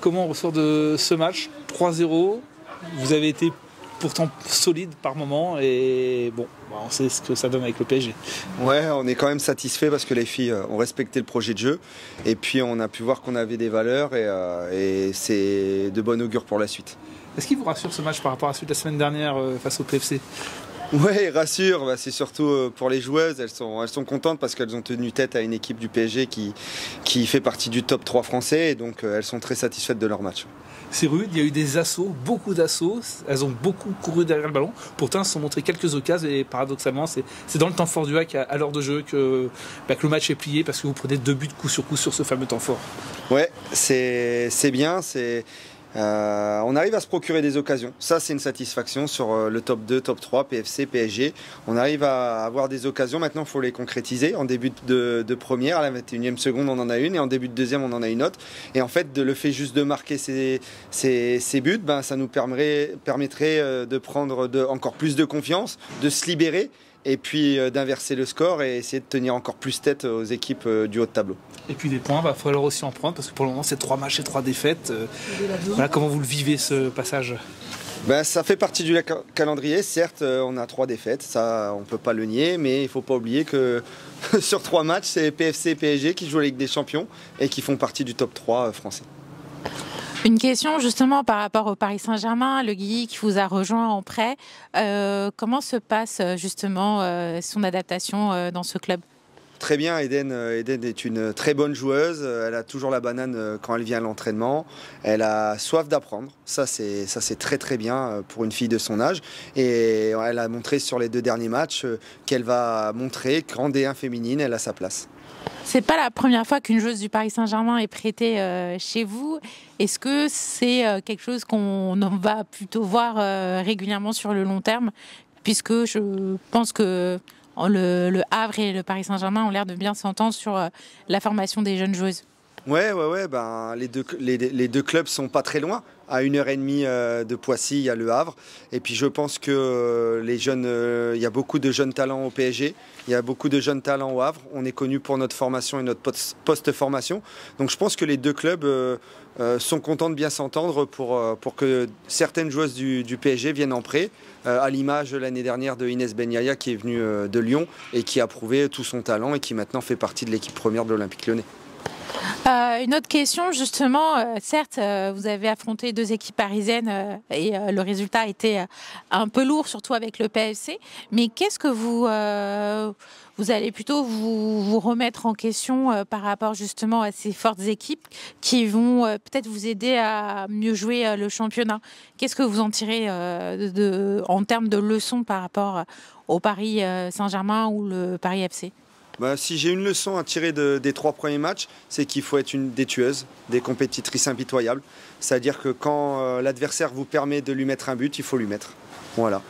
comment on ressort de ce match? 3-0, vous avez été pourtant solide par moment et bon, on sait ce que ça donne avec le PSG. Ouais, on est quand même satisfait parce que les filles ont respecté le projet de jeu et puis on a pu voir qu'on avait des valeurs et c'est de bon augure pour la suite. Est-ce qu'il vous rassure ce match par rapport à celui de la semaine dernière face au PFC? Ouais, rassure, c'est surtout pour les joueuses, elles sont contentes parce qu'elles ont tenu tête à une équipe du PSG qui fait partie du top 3 français et donc elles sont très satisfaites de leur match. C'est rude, il y a eu des assauts, beaucoup d'assauts, elles ont beaucoup couru derrière le ballon, pourtant elles se sont montrées quelques occasions et paradoxalement c'est dans le temps fort du HAC à l'heure de jeu que le match est plié parce que vous prenez 2 buts coup sur ce fameux temps fort. Ouais, c'est bien, on arrive à se procurer des occasions. Ça, c'est une satisfaction sur le top 2, top 3, PFC, PSG. On arrive à avoir des occasions. Maintenant, il faut les concrétiser. En début de première, à la 21e seconde, on en a une. Et en début de deuxième, on en a une autre. Et en fait, le fait juste de marquer ces buts, ça nous permettrait de prendre encore plus de confiance, de se libérer. Et puis d'inverser le score et essayer de tenir encore plus tête aux équipes du haut de tableau. Et puis des points, il va falloir aussi en prendre parce que pour le moment c'est 3 matchs et 3 défaites. Voilà, comment vous le vivez ce passage? Ça fait partie du calendrier, certes on a 3 défaites, ça on ne peut pas le nier, mais il ne faut pas oublier que sur 3 matchs c'est PFC et PSG qui jouent la Ligue des Champions et qui font partie du top 3 français. Une question justement par rapport au Paris Saint-Germain, le Guy qui vous a rejoint en prêt. Comment se passe justement son adaptation dans ce club? Très bien, Eden est une très bonne joueuse. Elle a toujours la banane quand elle vient à l'entraînement. Elle a soif d'apprendre. Ça, c'est très très bien pour une fille de son âge. Et elle a montré sur les 2 derniers matchs qu'elle va montrer qu'en D1 féminine, elle a sa place. C'est pas la première fois qu'une joueuse du Paris Saint-Germain est prêtée chez vous. Est-ce que c'est quelque chose qu'on va plutôt voir régulièrement sur le long terme? Puisque je pense que le Havre et le Paris Saint-Germain ont l'air de bien s'entendre sur la formation des jeunes joueuses. Ouais, les deux clubs sont pas très loin. À 1h30 de Poissy, il y a le Havre. Et puis je pense que il y a beaucoup de jeunes talents au PSG. Il y a beaucoup de jeunes talents au Havre. On est connu pour notre formation et notre post-formation. Donc je pense que les 2 clubs sont contents de bien s'entendre pour que certaines joueuses du PSG viennent en prêt. À l'image l'année dernière de Inès Ben Yahya qui est venue de Lyon et qui a prouvé tout son talent et qui maintenant fait partie de l'équipe première de l'Olympique Lyonnais. Une autre question justement, certes vous avez affronté 2 équipes parisiennes et le résultat a été un peu lourd, surtout avec le PFC, mais qu'est-ce que vous allez plutôt vous remettre en question par rapport justement à ces fortes équipes qui vont peut-être vous aider à mieux jouer le championnat? Qu'est-ce que vous en tirez en termes de leçons par rapport au Paris Saint-Germain ou le Paris FC? Si j'ai une leçon à tirer des 3 premiers matchs, c'est qu'il faut être des tueuses, des compétitrices impitoyables. C'est-à-dire que quand l'adversaire vous permet de lui mettre un but, il faut lui mettre. Voilà.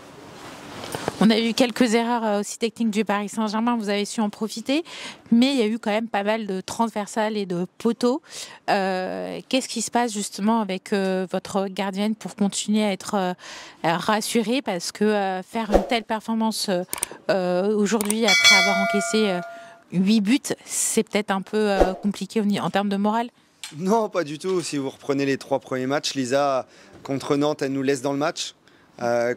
On a eu quelques erreurs aussi techniques du Paris Saint-Germain, vous avez su en profiter, mais il y a eu quand même pas mal de transversales et de poteaux. Qu'est-ce qui se passe justement avec votre gardienne pour continuer à être rassurée? Parce que faire une telle performance aujourd'hui après avoir encaissé 8 buts, c'est peut-être un peu compliqué en termes de morale? Non, pas du tout. Si vous reprenez les 3 premiers matchs, Lisa, contre Nantes, elle nous laisse dans le match.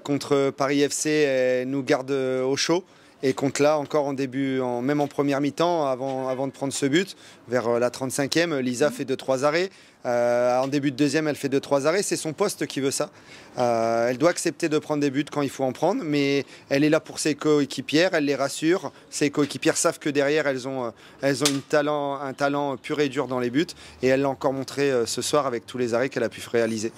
Contre Paris FC, elle nous garde au chaud. Et contre là, encore même en première mi-temps, avant de prendre ce but, vers la 35e, Lisa fait 2-3 arrêts. En début de deuxième, elle fait 2-3 arrêts. C'est son poste qui veut ça. Elle doit accepter de prendre des buts quand il faut en prendre, mais elle est là pour ses coéquipières, elle les rassure. Ses coéquipières savent que derrière, elles ont un talent pur et dur dans les buts. Et elle l'a encore montré ce soir avec tous les arrêts qu'elle a pu réaliser.